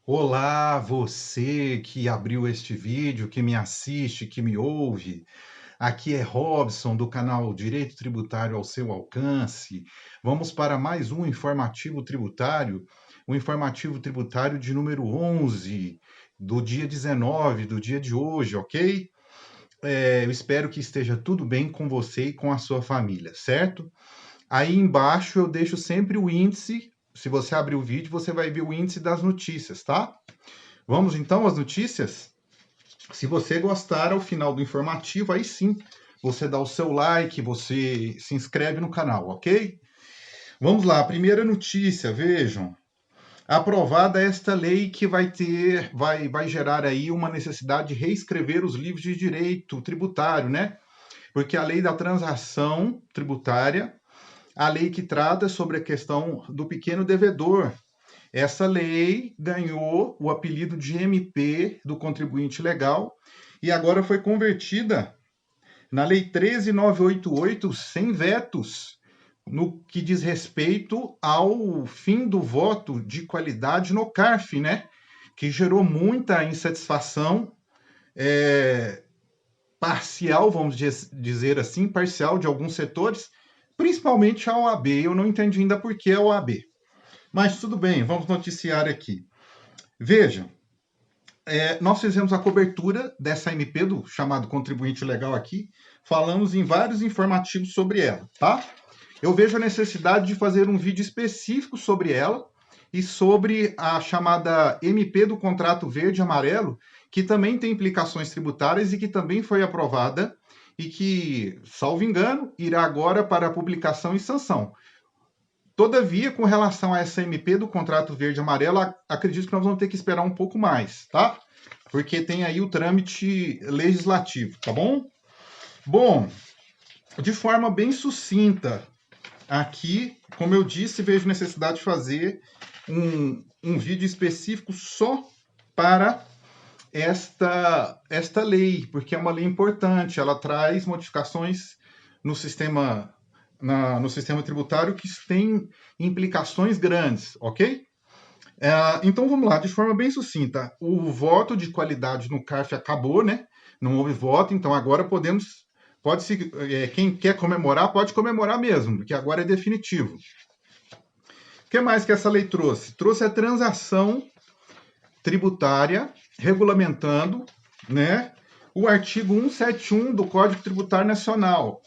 Olá, você que abriu este vídeo, que me assiste, que me ouve. Aqui é Robson do canal Direito Tributário ao seu alcance. Vamos para mais um informativo tributário, o informativo tributário de número 11, do dia 19, do dia de hoje, ok? Eu espero que esteja tudo bem com você e com a sua família, certo? Aí embaixo eu deixo sempre o índice. Se você abrir o vídeo, você vai ver o índice das notícias, tá? Vamos então às notícias? Se você gostar ao final do informativo, aí sim, você dá o seu like, você se inscreve no canal, ok? Vamos lá, a primeira notícia, vejam. Aprovada esta lei que vai gerar aí uma necessidade de reescrever os livros de direito tributário, né? Porque a lei da transação tributária, a lei que trata sobre a questão do pequeno devedor, essa lei ganhou o apelido de MP do contribuinte legal e agora foi convertida na Lei 13.988 sem vetos, no que diz respeito ao fim do voto de qualidade no CARF, né? Que gerou muita insatisfação parcial, vamos dizer assim, parcial de alguns setores, principalmente a OAB. Eu não entendi ainda por que a OAB. Mas tudo bem, vamos noticiar aqui. Vejam, nós fizemos a cobertura dessa MP, do chamado contribuinte legal aqui, falamos em vários informativos sobre ela, tá? Eu vejo a necessidade de fazer um vídeo específico sobre ela e sobre a chamada MP do contrato verde e amarelo, que também tem implicações tributárias e que também foi aprovada e que, salvo engano, irá agora para publicação e sanção. Todavia, com relação a essa MP do contrato verde e amarelo, acredito que nós vamos ter que esperar um pouco mais, tá? Porque tem aí o trâmite legislativo, tá bom? Bom, de forma bem sucinta, aqui, como eu disse, vejo necessidade de fazer um vídeo específico só para esta lei, porque é uma lei importante, ela traz modificações no sistema, no sistema tributário que tem implicações grandes, ok? Então vamos lá, de forma bem sucinta. O voto de qualidade no CARF acabou, né? Não houve voto, então agora podemos. Quem quer comemorar, pode comemorar mesmo, porque agora é definitivo. O que mais que essa lei trouxe? Trouxe a transação tributária, regulamentando, né, o artigo 171 do Código Tributário Nacional.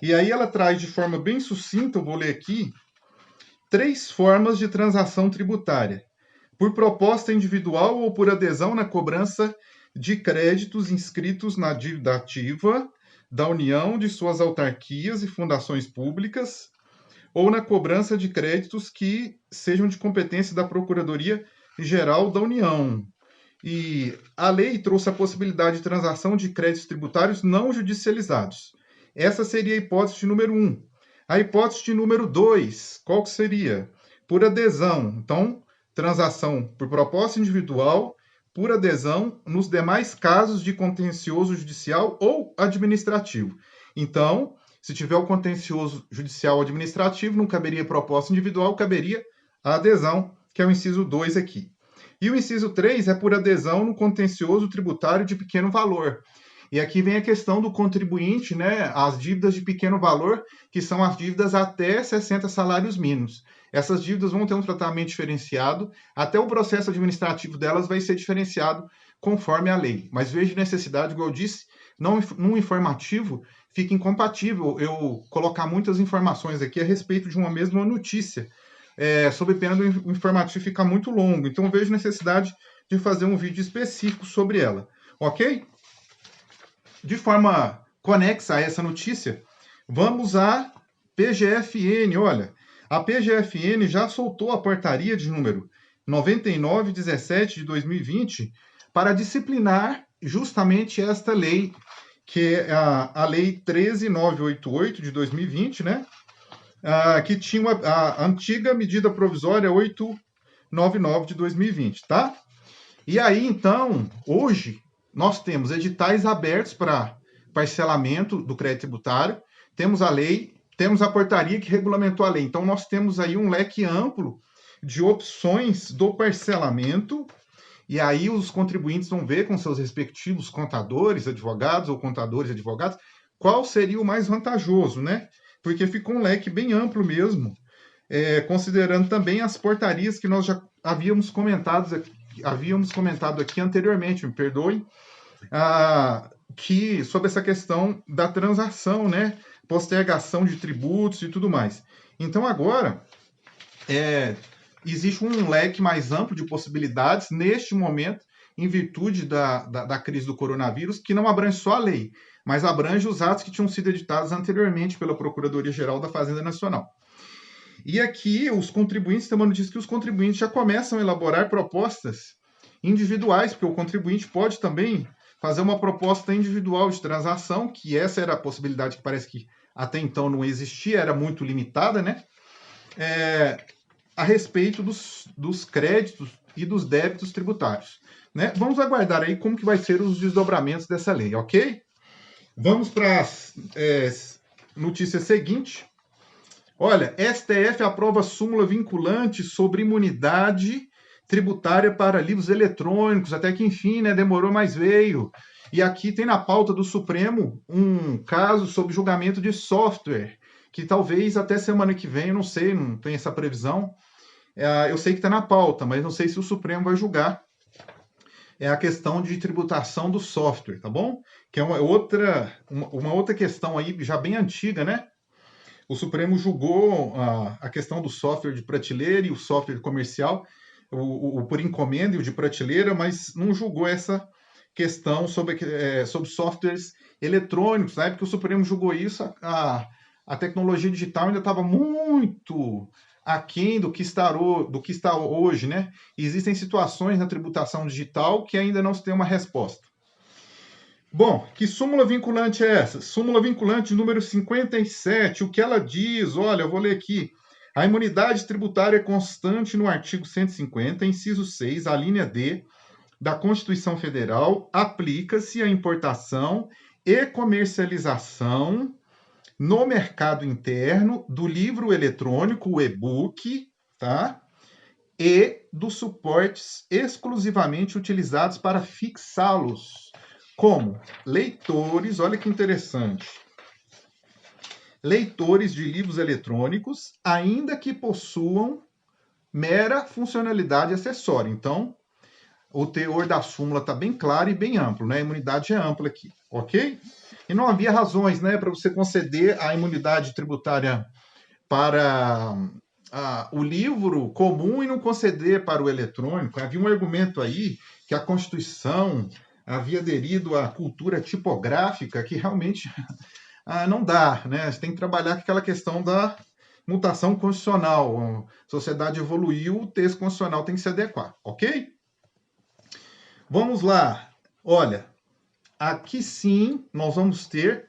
E aí ela traz de forma bem sucinta, eu vou ler aqui, 3 formas de transação tributária: por proposta individual ou por adesão na cobrança de créditos inscritos na dívida ativa da União, de suas autarquias e fundações públicas, ou na cobrança de créditos que sejam de competência da Procuradoria-Geral da União. E a lei trouxe a possibilidade de transação de créditos tributários não judicializados. Essa seria a hipótese de número 1. A hipótese de número 2, qual que seria? Por adesão. Então, transação por proposta individual, por adesão, nos demais casos de contencioso judicial ou administrativo. Então, se tiver o contencioso judicial ou administrativo, não caberia proposta individual, caberia a adesão, que é o inciso 2 aqui. E o inciso 3 é por adesão no contencioso tributário de pequeno valor. E aqui vem a questão do contribuinte, né? As dívidas de pequeno valor, que são as dívidas até 60 salários mínimos. Essas dívidas vão ter um tratamento diferenciado, até o processo administrativo delas vai ser diferenciado conforme a lei. Mas vejo necessidade, igual eu disse, não, num informativo fica incompatível eu colocar muitas informações aqui a respeito de uma mesma notícia, sob pena do informativo ficar muito longo. Então, eu vejo necessidade de fazer um vídeo específico sobre ela, ok? De forma conexa a essa notícia, vamos à PGFN. Olha, a PGFN já soltou a portaria de número 9917 de 2020 para disciplinar justamente esta lei, que é a Lei 13.988 de 2020, né? Que tinha a antiga medida provisória 899 de 2020, tá? E aí, então, hoje, nós temos editais abertos para parcelamento do crédito tributário, temos a lei, temos a portaria que regulamentou a lei. Então, nós temos aí um leque amplo de opções do parcelamento e aí os contribuintes vão ver com seus respectivos contadores, advogados ou contadores e advogados, qual seria o mais vantajoso, né? Porque ficou um leque bem amplo mesmo, considerando também as portarias que nós já havíamos comentado aqui anteriormente, me perdoem, que sobre essa questão da transação, né? Postergação de tributos e tudo mais. Então, agora, existe um leque mais amplo de possibilidades neste momento, em virtude da crise do coronavírus, que não abrange só a lei, mas abrange os atos que tinham sido editados anteriormente pela Procuradoria-Geral da Fazenda Nacional. E aqui, os contribuintes, também diz que os contribuintes já começam a elaborar propostas individuais, porque o contribuinte pode também fazer uma proposta individual de transação, que essa era a possibilidade que parece que até então não existia, era muito limitada, né? A respeito dos créditos e dos débitos tributários. Né? Vamos aguardar aí como que vai ser os desdobramentos dessa lei, ok? Vamos para a notícia seguinte. Olha, STF aprova súmula vinculante sobre imunidade tributária para livros eletrônicos, até que enfim, né, demorou, mas veio. E aqui tem na pauta do Supremo um caso sobre julgamento de software, que talvez até semana que vem, eu não sei, não tem essa previsão. Eu sei que está na pauta, mas não sei se o Supremo vai julgar. É a questão de tributação do software, tá bom? Que é uma outra questão aí já bem antiga, né? O Supremo julgou a questão do software de prateleira e o software comercial, o por encomenda e o de prateleira, mas não julgou essa questão sobre softwares eletrônicos. Na época que o Supremo julgou isso, a tecnologia digital ainda estava muito aquém do que está hoje, né? Existem situações na tributação digital que ainda não se tem uma resposta. Bom, que súmula vinculante é essa? Súmula vinculante número 57. O que ela diz? Olha, eu vou ler aqui. A imunidade tributária constante no artigo 150, inciso 6, a linha D da Constituição Federal, aplica-se à importação e comercialização no mercado interno do livro eletrônico, o e-book, tá? E dos suportes exclusivamente utilizados para fixá-los, como leitores, olha que interessante, leitores de livros eletrônicos, ainda que possuam mera funcionalidade acessória. Então, o teor da súmula está bem claro e bem amplo, né? A imunidade é ampla aqui, ok? E não havia razões, né, para você conceder a imunidade tributária para o livro comum e não conceder para o eletrônico. Havia um argumento aí que a Constituição havia aderido à cultura tipográfica, que realmente não dá, né? Você tem que trabalhar com aquela questão da mutação constitucional. A sociedade evoluiu, o texto constitucional tem que se adequar, ok? Vamos lá. Olha, aqui sim nós vamos ter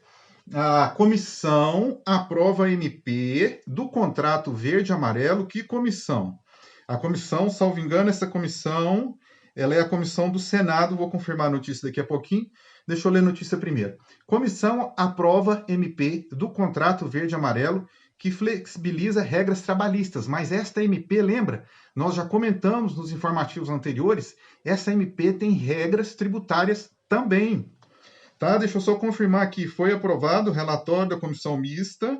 a comissão aprova a MP do contrato verde-amarelo. Que comissão? A comissão, salvo engano, essa comissão, ela é a comissão do Senado. Vou confirmar a notícia daqui a pouquinho. Deixa eu ler a notícia primeiro. Comissão aprova MP do contrato verde-amarelo que flexibiliza regras trabalhistas. Mas esta MP, lembra? Nós já comentamos nos informativos anteriores, essa MP tem regras tributárias também. Tá? Deixa eu só confirmar aqui. Foi aprovado o relatório da comissão mista.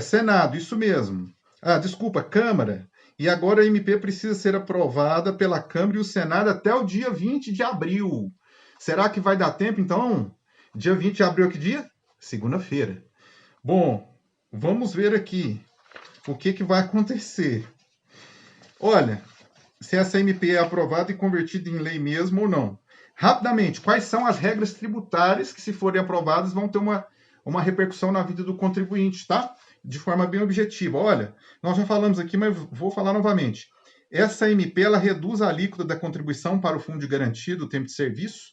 Senado, isso mesmo. Desculpa, Câmara. E agora a MP precisa ser aprovada pela Câmara e o Senado até o dia 20 de abril. Será que vai dar tempo, então? Dia 20 de abril, que dia? Segunda-feira. Bom, vamos ver aqui o que vai acontecer. Olha, se essa MP é aprovada e convertida em lei mesmo ou não. Rapidamente, quais são as regras tributárias que, se forem aprovadas, vão ter uma repercussão na vida do contribuinte, tá? De forma bem objetiva. Olha, nós já falamos aqui, mas vou falar novamente. Essa MP, ela reduz a alíquota da contribuição para o fundo de garantia do tempo de serviço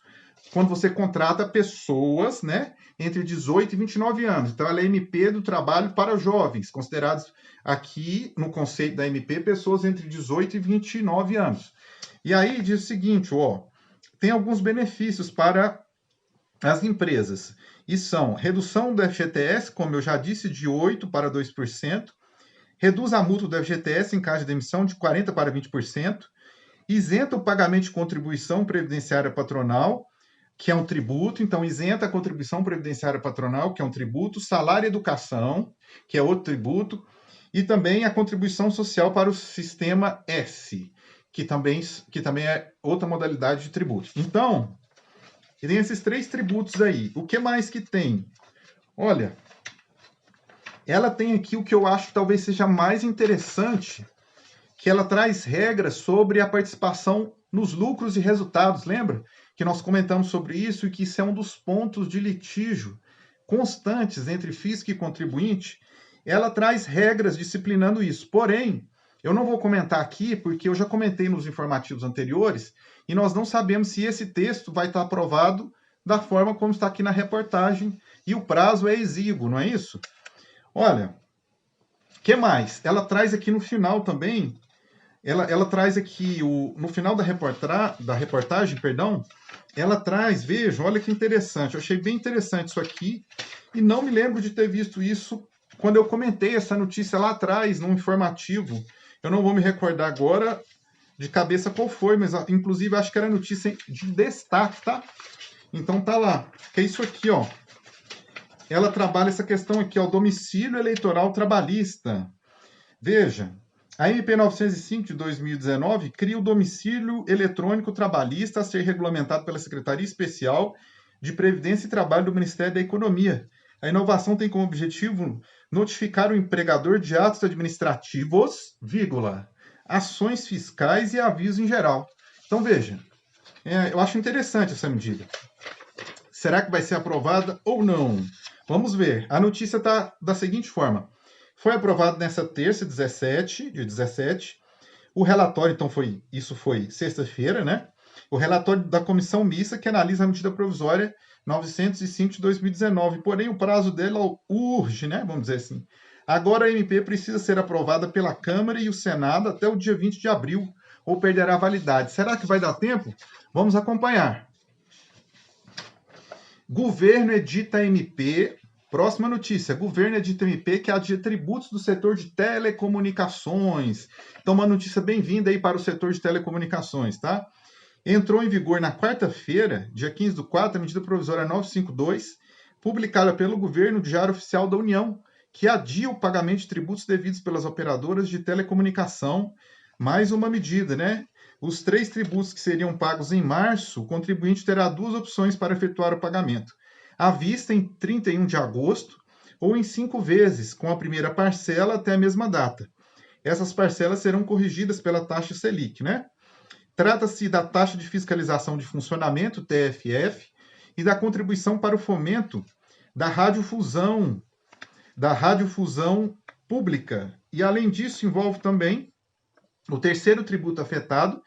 quando você contrata pessoas, né, entre 18 e 29 anos. Então, ela é MP do trabalho para jovens, considerados aqui, no conceito da MP, pessoas entre 18 e 29 anos. E aí diz o seguinte, tem alguns benefícios para as empresas. E são redução do FGTS, como eu já disse, de 8% para 2%, reduz a multa do FGTS em caso de demissão de 40% para 20%, isenta o pagamento de contribuição previdenciária patronal, que é um tributo, então isenta a contribuição previdenciária patronal, que é um tributo, salário e educação, que é outro tributo, e também a contribuição social para o sistema S, que também é outra modalidade de tributo. Então, tem esses 3 tributos aí. O que mais que tem? Olha, ela tem aqui o que eu acho que talvez seja mais interessante, que ela traz regras sobre a participação nos lucros e resultados. Lembra que nós comentamos sobre isso e que isso é um dos pontos de litígio constantes entre fisco e contribuinte? Ela traz regras disciplinando isso. Porém, eu não vou comentar aqui, porque eu já comentei nos informativos anteriores, e nós não sabemos se esse texto vai estar aprovado da forma como está aqui na reportagem, e o prazo é exíguo, não é isso? Olha, o que mais? Ela traz aqui no final também, ela traz aqui, no final da reportagem, ela traz, veja, olha que interessante, eu achei bem interessante isso aqui, e não me lembro de ter visto isso quando eu comentei essa notícia lá atrás, num informativo. Eu não vou me recordar agora de cabeça qual foi, mas inclusive acho que era notícia de destaque, tá? Então tá lá, que é isso aqui, ó. Ela trabalha essa questão aqui, ó, domicílio eleitoral trabalhista. Veja, a MP 905 de 2019 cria o domicílio eletrônico trabalhista a ser regulamentado pela Secretaria Especial de Previdência e Trabalho do Ministério da Economia. A inovação tem como objetivo notificar o empregador de atos administrativos, ações fiscais e avisos em geral. Então, veja, eu acho interessante essa medida. Será que vai ser aprovada ou não? Vamos ver. A notícia está da seguinte forma. Foi aprovado nessa terça, dia 17. O relatório, então, isso foi sexta-feira, né? O relatório da comissão mista que analisa a medida provisória 905 de 2019. Porém, o prazo dela urge, né? Vamos dizer assim. Agora a MP precisa ser aprovada pela Câmara e o Senado até o dia 20 de abril, ou perderá validade. Será que vai dar tempo? Vamos acompanhar. Governo edita MP. Próxima notícia. Governo edita MP que adia tributos do setor de telecomunicações. Então, uma notícia bem-vinda aí para o setor de telecomunicações, tá? Entrou em vigor na quarta-feira, dia 15/4, a medida provisória 952, publicada pelo governo de Diário Oficial da União, que adia o pagamento de tributos devidos pelas operadoras de telecomunicação. Mais uma medida, né? Os 3 tributos que seriam pagos em março, o contribuinte terá 2 opções para efetuar o pagamento. À vista em 31 de agosto ou em 5 vezes, com a primeira parcela até a mesma data. Essas parcelas serão corrigidas pela taxa Selic, né? Trata-se da taxa de fiscalização de funcionamento, TFF, e da contribuição para o fomento da radiodifusão pública. E, além disso, envolve também o terceiro tributo afetado.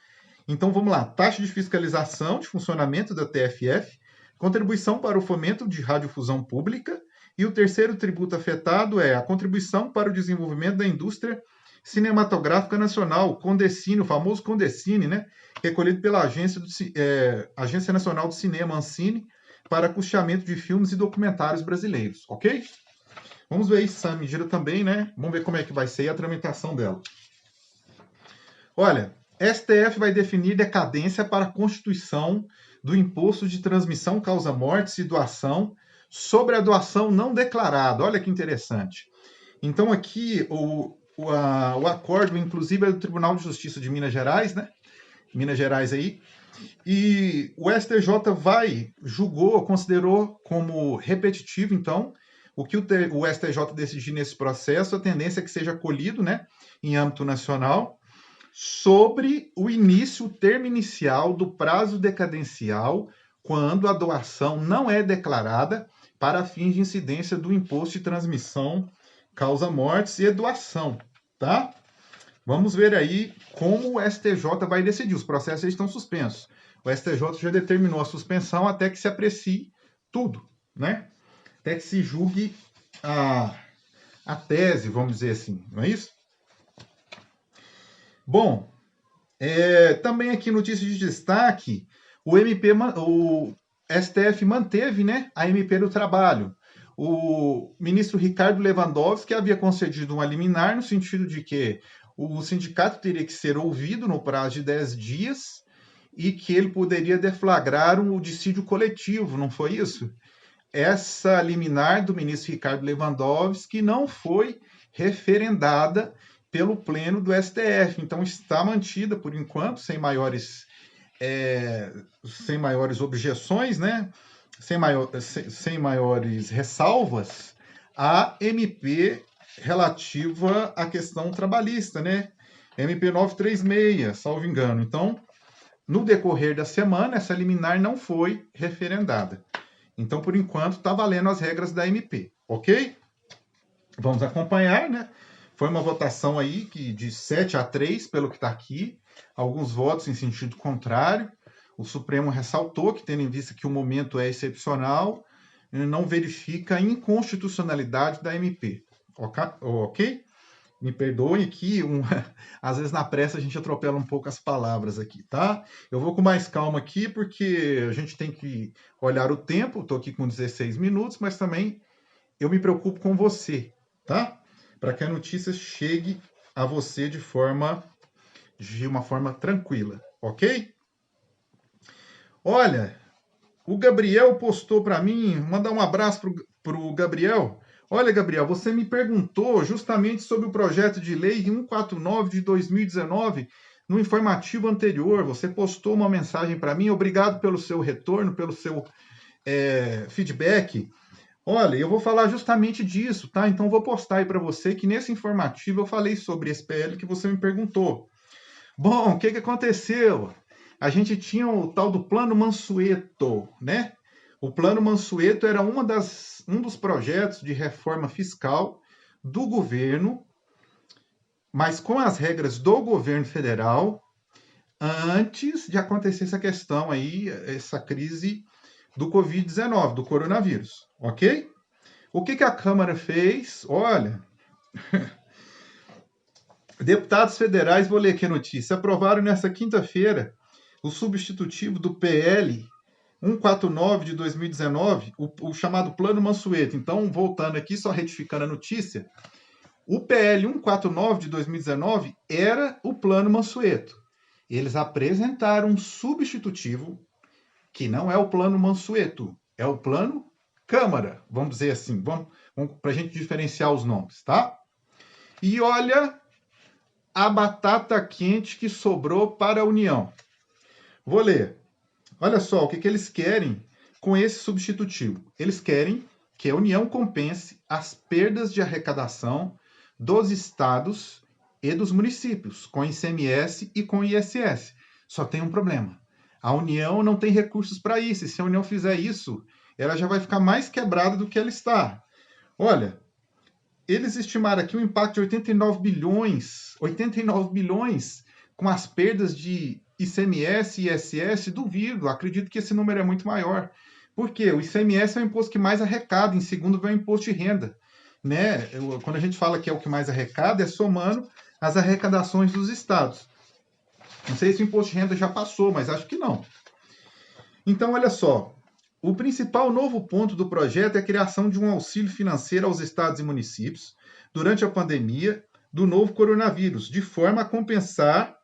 Então, vamos lá. Taxa de fiscalização de funcionamento da TFF, contribuição para o fomento de radiodifusão pública, e o terceiro tributo afetado é a contribuição para o desenvolvimento da indústria cinematográfica nacional, Condecine, o famoso Condecine, né? Recolhido pela Agência Nacional do Cinema, Ancine, para custeamento de filmes e documentários brasileiros, ok? Vamos ver essa medida também, né? Vamos ver como é que vai ser a tramitação dela. Olha, STF vai definir decadência para a constituição do imposto de transmissão causa-mortes e doação sobre a doação não declarada. Olha que interessante. Então, aqui, o acordo, inclusive, é do Tribunal de Justiça de Minas Gerais, né? Minas Gerais aí. E o STJ considerou como repetitivo, então, o que o STJ decidir nesse processo, a tendência é que seja colhido, né, em âmbito nacional, sobre o termo inicial do prazo decadencial, quando a doação não é declarada para fins de incidência do imposto de transmissão causa-mortes e doação, tá? Vamos ver aí como o STJ vai decidir. Os processos estão suspensos. O STJ já determinou a suspensão até que se aprecie tudo, né? Até que se julgue a tese, vamos dizer assim, não é isso? Bom, também aqui notícia de destaque, o STF manteve, né, a MP do trabalho. O ministro Ricardo Lewandowski havia concedido uma liminar no sentido de que o sindicato teria que ser ouvido no prazo de 10 dias e que ele poderia deflagrar um dissídio coletivo, não foi isso? Essa liminar do ministro Ricardo Lewandowski não foi referendada pelo Pleno do STF, então está mantida, por enquanto, sem maiores objeções, né? sem maiores ressalvas, a MP relativa à questão trabalhista, né? MP 936, salvo engano. Então, no decorrer da semana, essa liminar não foi referendada. Então, por enquanto, está valendo as regras da MP, ok? Vamos acompanhar, né? Foi uma votação aí de 7-3, pelo que está aqui, alguns votos em sentido contrário. O Supremo ressaltou que, tendo em vista que o momento é excepcional, não verifica a inconstitucionalidade da MP, ok? Me perdoem que às vezes na pressa a gente atropela um pouco as palavras aqui, tá? Eu vou com mais calma aqui porque a gente tem que olhar o tempo. Estou aqui com 16 minutos, mas também eu me preocupo com você, tá? Para que a notícia chegue a você de uma forma tranquila, ok? Olha, o Gabriel postou para mim, mandar um abraço para o Gabriel. Olha, Gabriel, você me perguntou justamente sobre o projeto de lei 149 de 2019 no informativo anterior. Você postou uma mensagem para mim. Obrigado pelo seu retorno, pelo seu feedback. Olha, eu vou falar justamente disso, tá? Então, vou postar aí para você que nesse informativo eu falei sobre esse PL que você me perguntou. Bom, o que aconteceu? A gente tinha o tal do Plano Mansueto, né? O Plano Mansueto era um dos projetos de reforma fiscal do governo, mas com as regras do governo federal, antes de acontecer essa questão aí, essa crise do Covid-19, do coronavírus, ok? O que a Câmara fez? Olha, deputados federais, vou ler aqui a notícia, aprovaram nessa quinta-feira o substitutivo do PL 149 de 2019, o chamado Plano Mansueto. Então, voltando aqui, só retificando a notícia, o PL 149 de 2019 era o Plano Mansueto. Eles apresentaram um substitutivo que não é o Plano Mansueto, é o Plano Câmara, vamos dizer assim, vamos para a gente diferenciar os nomes, tá? E olha a batata quente que sobrou para a União. Vou ler. Olha só o que eles querem com esse substitutivo. Eles querem que a União compense as perdas de arrecadação dos estados e dos municípios, com ICMS e com ISS. Só tem um problema. A União não tem recursos para isso. E se a União fizer isso, ela já vai ficar mais quebrada do que ela está. Olha, eles estimaram aqui um impacto de 89 bilhões com as perdas de ICMS e ISS, duvido, acredito que esse número é muito maior. Por quê? O ICMS é o imposto que mais arrecada, em segundo vem o imposto de renda. Né? Quando a gente fala que é o que mais arrecada, é somando as arrecadações dos estados. Não sei se o imposto de renda já passou, mas acho que não. Então, olha só, o principal novo ponto do projeto é a criação de um auxílio financeiro aos estados e municípios durante a pandemia do novo coronavírus, de forma a compensar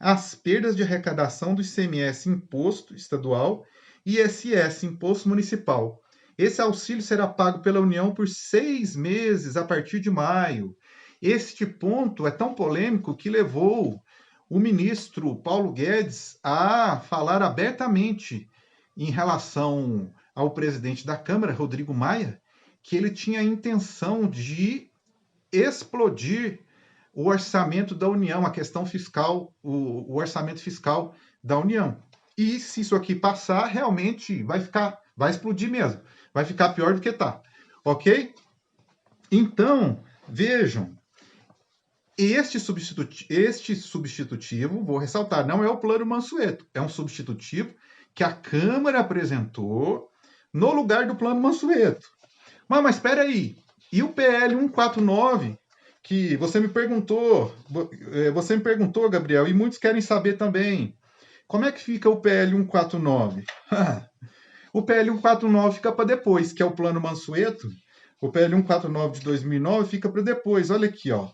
as perdas de arrecadação do ICMS, imposto estadual, e ISS, imposto municipal. Esse auxílio será pago pela União por 6 meses a partir de maio. Este ponto é tão polêmico que levou o ministro Paulo Guedes a falar abertamente em relação ao presidente da Câmara, Rodrigo Maia, que ele tinha a intenção de explodir o orçamento da União, a questão fiscal, o orçamento fiscal da União. E se isso aqui passar, realmente vai explodir mesmo. Vai ficar pior do que está. Ok? Então, vejam, este substitutivo, vou ressaltar, não é o Plano Mansueto, é um substitutivo que a Câmara apresentou no lugar do Plano Mansueto. Mas espera aí, e o PL 149, que você me perguntou, Gabriel, e muitos querem saber também, como é que fica o PL 149? O PL 149 fica para depois, que é o Plano Mansueto. O PL 149 de 2009 fica para depois. Olha aqui, ó.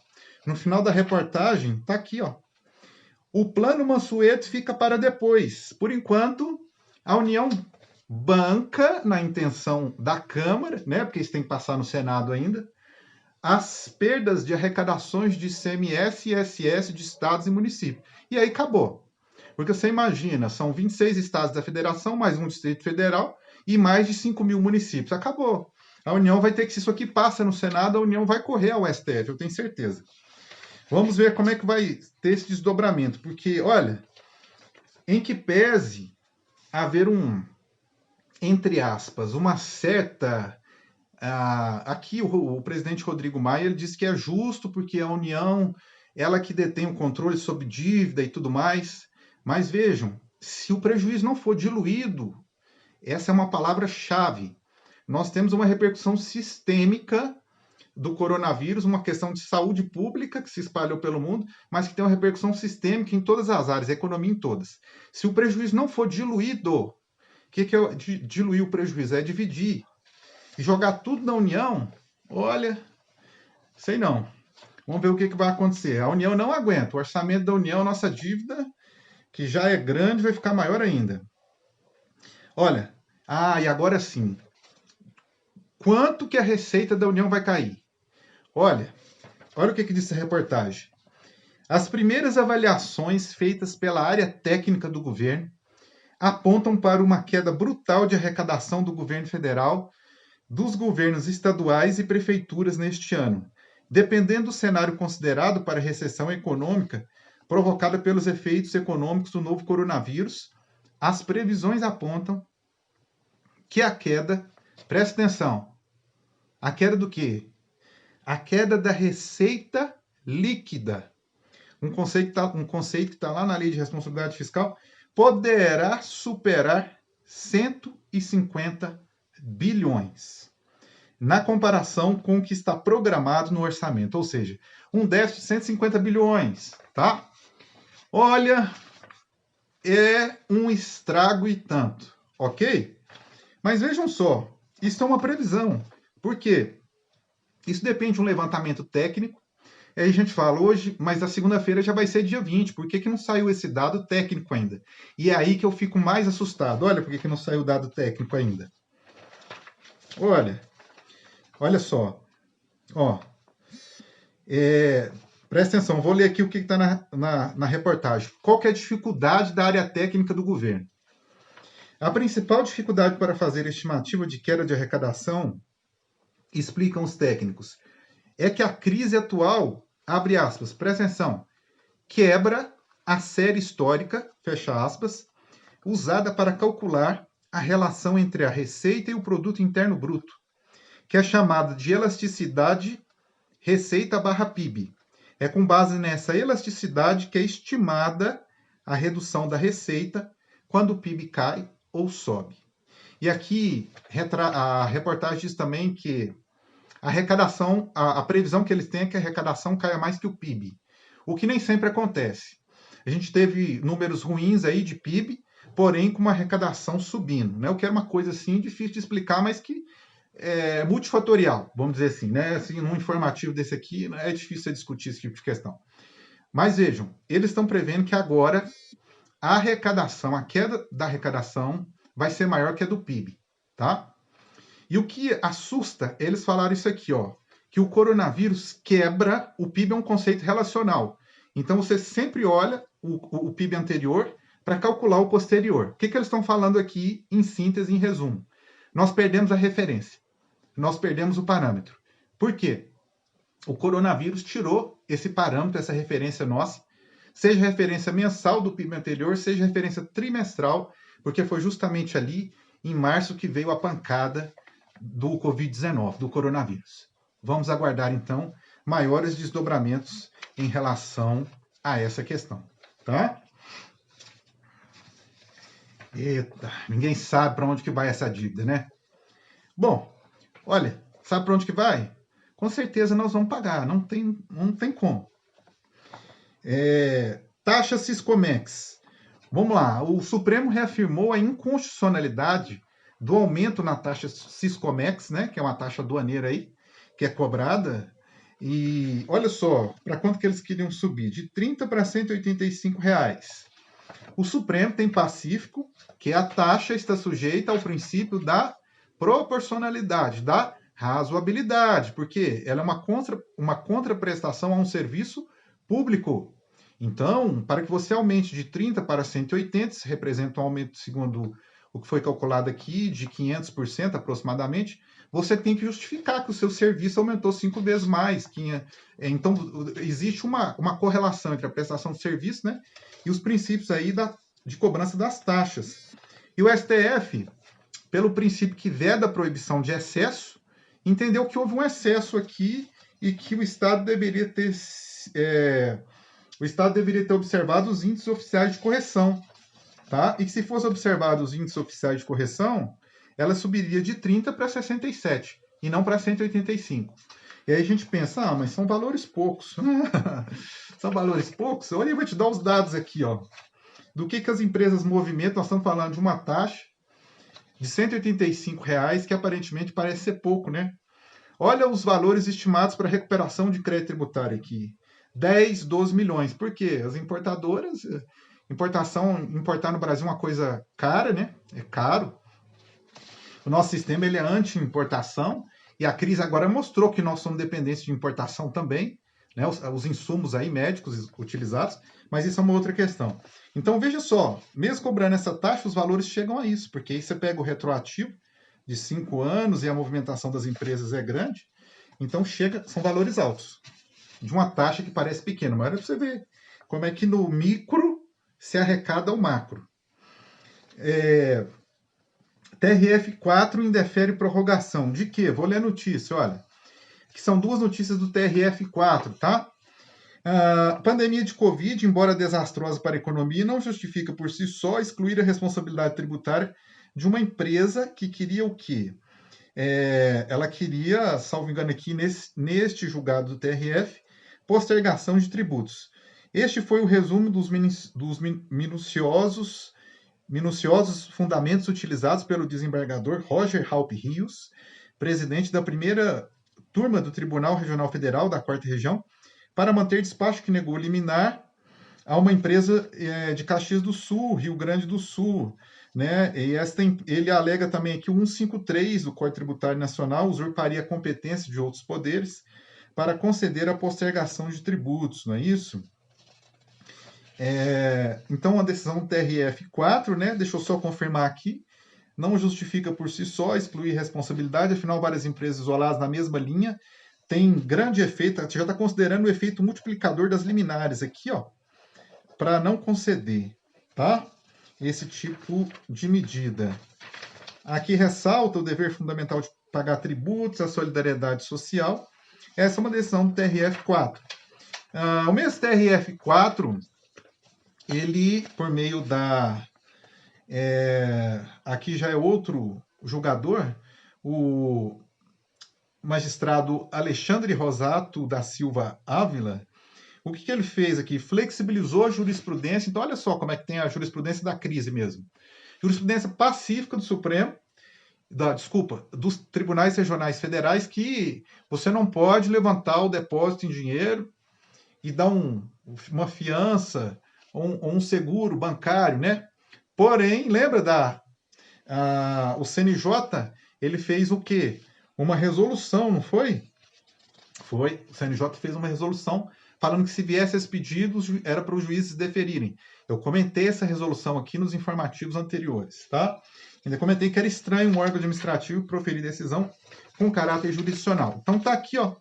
No final da reportagem, está aqui, ó. O plano Mansueto fica para depois. Por enquanto, a União banca, na intenção da Câmara, né, porque isso tem que passar no Senado ainda, as perdas de arrecadações de ICMS e ISS de estados e municípios. E aí acabou. Porque você imagina, são 26 estados da federação, mais um Distrito Federal e mais de 5 mil municípios. Acabou. A União vai ter que, se isso aqui passa no Senado, a União vai correr ao STF, eu tenho certeza. Vamos ver como é que vai ter esse desdobramento. Porque, olha, em que pese haver entre aspas, uma certa... aqui o presidente Rodrigo Maia ele disse que é justo porque a União, ela que detém o controle sobre dívida e tudo mais. Mas vejam, se o prejuízo não for diluído, essa é uma palavra-chave. Nós temos uma repercussão sistêmica do coronavírus, uma questão de saúde pública que se espalhou pelo mundo, mas que tem uma repercussão sistêmica em todas as áreas, a economia em todas. Se o prejuízo não for diluído, o que é diluir o prejuízo? É dividir. E jogar tudo na União, olha, sei não. Vamos ver o que vai acontecer. A União não aguenta. O orçamento da União, nossa dívida, que já é grande, vai ficar maior ainda. Olha, e agora sim. Quanto que a receita da União vai cair? Olha o que diz a reportagem. As primeiras avaliações feitas pela área técnica do governo apontam para uma queda brutal de arrecadação do governo federal, dos governos estaduais e prefeituras neste ano, dependendo do cenário considerado para a recessão econômica provocada pelos efeitos econômicos do novo coronavírus. As previsões apontam que a queda, presta atenção, a queda do quê? A queda da receita líquida, um conceito que está lá na Lei de Responsabilidade Fiscal, poderá superar 150 bilhões, na comparação com o que está programado no orçamento, ou seja, um déficit de 150 bilhões, tá? Olha, é um estrago e tanto, ok? Mas vejam só, isso é uma previsão. Por quê? Isso depende de um levantamento técnico. Aí a gente fala hoje, mas a segunda-feira já vai ser dia 20. Por que não saiu esse dado técnico ainda? E é aí que eu fico mais assustado. Olha por que não saiu o dado técnico ainda. Olha só. Presta atenção, vou ler aqui o que está na reportagem. Qual que é a dificuldade da área técnica do governo? A principal dificuldade para fazer estimativa de queda de arrecadação, explicam os técnicos, é que a crise atual, abre aspas, presta atenção, quebra a série histórica, fecha aspas, usada para calcular a relação entre a receita e o produto interno bruto, que é chamada de elasticidade receita/PIB. É com base nessa elasticidade que é estimada a redução da receita quando o PIB cai ou sobe. E aqui a reportagem diz também que a arrecadação, a previsão que eles têm é que a arrecadação caia mais que o PIB, o que nem sempre acontece. A gente teve números ruins aí de PIB, porém com uma arrecadação subindo, né? O que era uma coisa assim difícil de explicar, mas que é multifatorial, vamos dizer assim, né? Assim, num informativo desse aqui, é difícil discutir esse tipo de questão. Mas vejam, eles estão prevendo que agora a queda da arrecadação vai ser maior que a do PIB, tá? E o que assusta, eles falaram isso aqui, que o coronavírus quebra, o PIB é um conceito relacional. Então você sempre olha o PIB anterior para calcular o posterior. O que eles estão falando aqui em síntese, em resumo? Nós perdemos a referência, nós perdemos o parâmetro. Por quê? O coronavírus tirou esse parâmetro, essa referência nossa, seja referência mensal do PIB anterior, seja referência trimestral, porque foi justamente ali, em março, que veio a pancada do Covid-19, do coronavírus. Vamos aguardar, então, maiores desdobramentos em relação a essa questão, tá? Eita, ninguém sabe para onde que vai essa dívida, né? Bom, olha, sabe para onde que vai? Com certeza nós vamos pagar, não tem como. Taxa Siscomex. Vamos lá, o Supremo reafirmou a inconstitucionalidade do aumento na taxa Siscomex, né, que é uma taxa aduaneira aí, que é cobrada E olha só, para quanto que eles queriam subir? De 30 para R$ 185. O Supremo tem pacífico que a taxa está sujeita ao princípio da proporcionalidade, da razoabilidade, porque ela é uma contraprestação a um serviço público. Então, para que você aumente de 30 para 180, isso representa um aumento, segundo o que foi calculado aqui, de 500% aproximadamente, você tem que justificar que o seu serviço aumentou 5 vezes mais. Então, existe uma correlação entre a prestação de serviço, né, e os princípios aí de cobrança das taxas. E o STF, pelo princípio que veda a proibição de excesso, entendeu que houve um excesso aqui e que o Estado deveria ter observado os índices oficiais de correção, tá? E que se fosse observado os índices oficiais de correção, ela subiria de 30 para 67 e não para 185. E aí a gente pensa, mas são valores poucos. São valores poucos? Olha, eu vou te dar os dados aqui, ó. Do que as empresas movimentam, nós estamos falando de uma taxa de R$ 185, que aparentemente parece ser pouco, né? Olha os valores estimados para recuperação de crédito tributário aqui. 10, 12 milhões. Por quê? As importadoras, importar no Brasil é uma coisa cara, né? É caro. O nosso sistema ele é anti-importação e a crise agora mostrou que nós somos dependentes de importação também, né? Os insumos aí médicos utilizados, mas isso é uma outra questão. Então veja só, mesmo cobrando essa taxa, os valores chegam a isso, porque aí você pega o retroativo de 5 anos e a movimentação das empresas é grande, então são valores altos, de uma taxa que parece pequena, mas olha para você ver como é que no micro se arrecada o macro. TRF4 indefere prorrogação. De quê? Vou ler a notícia, olha. Que são duas notícias do TRF4, tá? A pandemia de Covid, embora desastrosa para a economia, não justifica por si só excluir a responsabilidade tributária de uma empresa que queria o quê? Ela queria, salvo engano aqui, neste julgado do TRF, postergação de tributos. Este foi o resumo dos minuciosos fundamentos utilizados pelo desembargador Roger Halpe Rios, presidente da primeira turma do Tribunal Regional Federal da Quarta Região, para manter despacho que negou liminar a uma empresa de Caxias do Sul, Rio Grande do Sul, né? E ele alega também que o 153 do Código Tributário Nacional usurparia a competência de outros poderes para conceder a postergação de tributos, não é isso? Então, a decisão do TRF4, né, deixa eu só confirmar aqui, não justifica por si só excluir responsabilidade, afinal, várias empresas isoladas na mesma linha têm grande efeito, já está considerando o efeito multiplicador das liminares aqui, ó, para não conceder, tá? Esse tipo de medida. Aqui ressalta o dever fundamental de pagar tributos, a solidariedade social. Essa é uma decisão do TRF4. O mesmo TRF4, ele, por meio aqui já é outro julgador, o magistrado Alexandre Rosato da Silva Ávila. O que ele fez aqui? Flexibilizou a jurisprudência. Então, olha só como é que tem a jurisprudência da crise mesmo. Jurisprudência pacífica do Supremo, dos tribunais regionais federais, que você não pode levantar o depósito em dinheiro e dar uma fiança ou um seguro bancário, né? Porém, lembra o CNJ, ele fez o quê? Uma resolução, não foi? Foi. O CNJ fez uma resolução falando que se viesse esse pedido, era para os juízes deferirem. Eu comentei essa resolução aqui nos informativos anteriores, tá? Ainda comentei que era estranho um órgão administrativo proferir decisão com caráter jurisdicional. Então tá aqui, ó.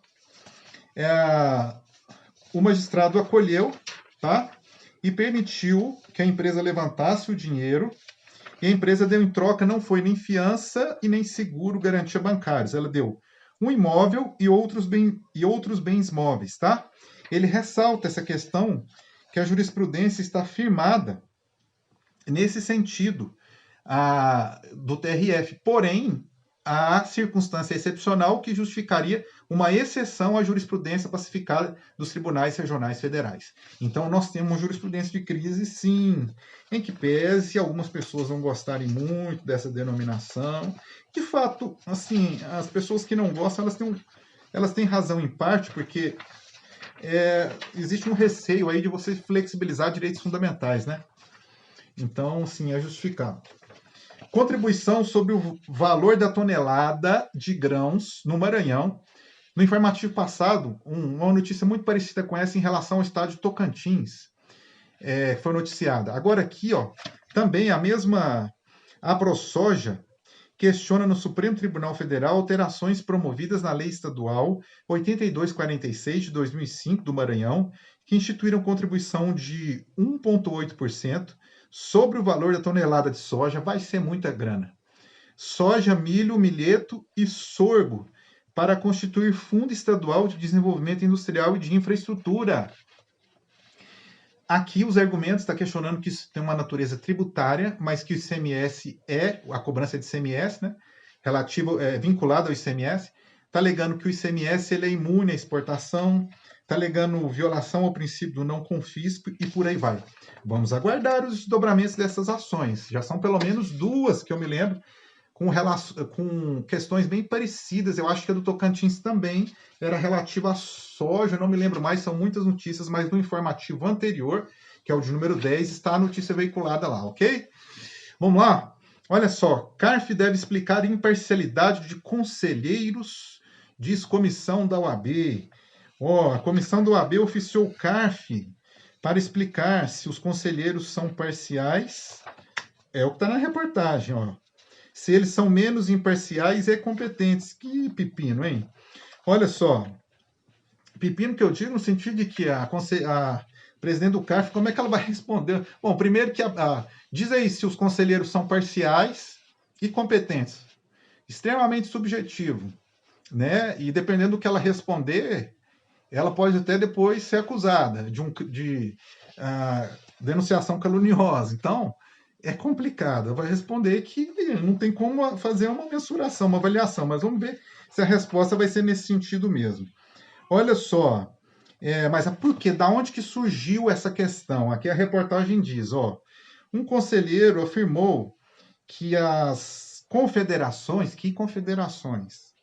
O magistrado acolheu, tá? E permitiu que a empresa levantasse o dinheiro. E a empresa deu em troca, não foi nem fiança e nem seguro garantia bancários. Ela deu um imóvel e outros bens móveis, tá? Ele ressalta essa questão que a jurisprudência está firmada nesse sentido do TRF. Porém, há circunstância excepcional que justificaria uma exceção à jurisprudência pacificada dos tribunais regionais federais. Então, nós temos uma jurisprudência de crise, sim, em que pese algumas pessoas não gostarem muito dessa denominação. De fato, assim, as pessoas que não gostam, elas têm razão em parte porque existe um receio aí de você flexibilizar direitos fundamentais, né? Então, sim, é justificado. Contribuição sobre o valor da tonelada de grãos no Maranhão. No informativo passado, uma notícia muito parecida com essa em relação ao estado de Tocantins foi noticiada. Agora aqui, ó, também a mesma AproSoja questiona no Supremo Tribunal Federal alterações promovidas na Lei Estadual 8246 de 2005 do Maranhão, que instituíram contribuição de 1,8% sobre o valor da tonelada de soja. Vai ser muita grana. Soja, milho, milheto e sorgo para constituir Fundo Estadual de Desenvolvimento Industrial e de Infraestrutura. Aqui os argumentos estão questionando que isso tem uma natureza tributária, mas que o ICMS a cobrança de ICMS, né, vinculado ao ICMS, está alegando que o ICMS ele é imune à exportação, está alegando violação ao princípio do não confisco e por aí vai. Vamos aguardar os desdobramentos dessas ações. Já são pelo menos duas que eu me lembro, com questões bem parecidas. Eu acho que a do Tocantins também era relativa à soja, não me lembro mais, são muitas notícias, mas no informativo anterior, que é o de número 10, está a notícia veiculada lá, ok? Vamos lá? Olha só, CARF deve explicar imparcialidade de conselheiros, diz comissão da OAB. A comissão da OAB oficiou o CARF para explicar se os conselheiros são parciais, é o que está na reportagem, ó. Se eles são menos imparciais e competentes. Que pepino, hein? Olha só. Pepino que eu digo no sentido de que a presidente do CARF, como é que ela vai responder? Bom, primeiro que diz aí se os conselheiros são parciais e competentes. Extremamente subjetivo, né? E dependendo do que ela responder, ela pode até depois ser acusada de denunciação caluniosa. Então, é complicado. Vai responder que não tem como fazer uma mensuração, uma avaliação, mas vamos ver se a resposta vai ser nesse sentido mesmo. Olha só, mas por quê? Da onde que surgiu essa questão? Aqui a reportagem diz, um conselheiro afirmou que as confederações, que confederações?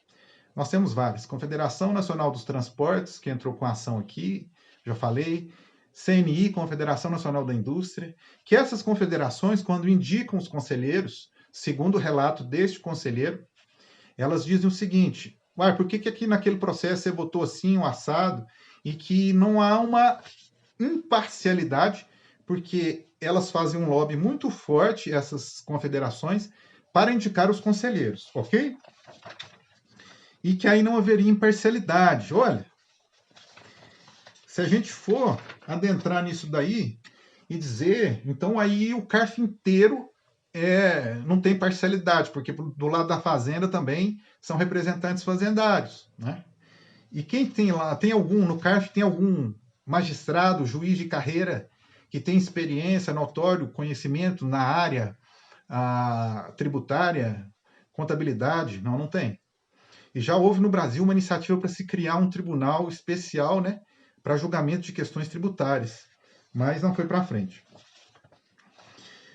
Nós temos várias. Confederação Nacional dos Transportes, que entrou com ação aqui, já falei. CNI, Confederação Nacional da Indústria, que essas confederações, quando indicam os conselheiros, segundo o relato deste conselheiro, elas dizem o seguinte: por que aqui naquele processo você votou assim, um assado, e que não há uma imparcialidade, porque elas fazem um lobby muito forte, essas confederações, para indicar os conselheiros, ok? E que aí não haveria imparcialidade. Olha, se a gente for adentrar nisso daí e dizer, então aí o CARF inteiro não tem parcialidade, porque do lado da fazenda também são representantes fazendários, né? E quem tem lá, no CARF tem algum magistrado, juiz de carreira que tem experiência, notório conhecimento na área tributária, contabilidade? Não tem. E já houve no Brasil uma iniciativa para se criar um tribunal especial, né, para julgamento de questões tributárias, mas não foi para frente.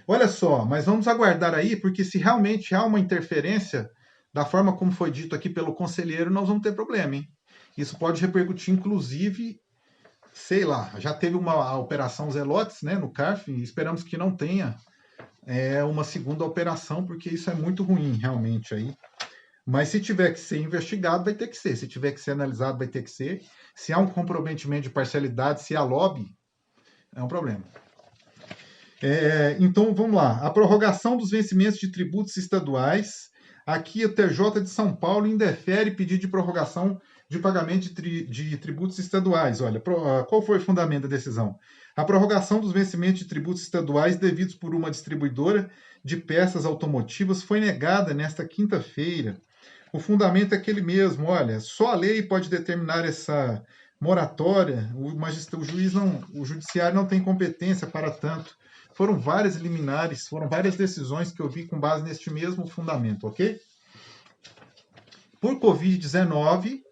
Olha só, mas vamos aguardar aí, porque se realmente há uma interferência, da forma como foi dito aqui pelo conselheiro, nós vamos ter problema, hein? Isso pode repercutir, inclusive, sei lá, já teve uma operação Zelotes, né, no CARF, e esperamos que não tenha uma segunda operação, porque isso é muito ruim, realmente, aí. Mas se tiver que ser investigado, vai ter que ser. Se tiver que ser analisado, vai ter que ser. Se há um comprometimento de parcialidade, se há lobby, é um problema. Então, vamos lá. A prorrogação dos vencimentos de tributos estaduais. Aqui, o TJ de São Paulo indefere pedido de prorrogação de pagamento de tributos estaduais. Olha, qual foi o fundamento da decisão? A prorrogação dos vencimentos de tributos estaduais devidos por uma distribuidora de peças automotivas foi negada nesta quinta-feira. O fundamento é aquele mesmo, olha, só a lei pode determinar essa moratória, o judiciário não tem competência para tanto. Foram várias liminares, foram várias decisões que eu vi com base neste mesmo fundamento, ok? Por Covid-19,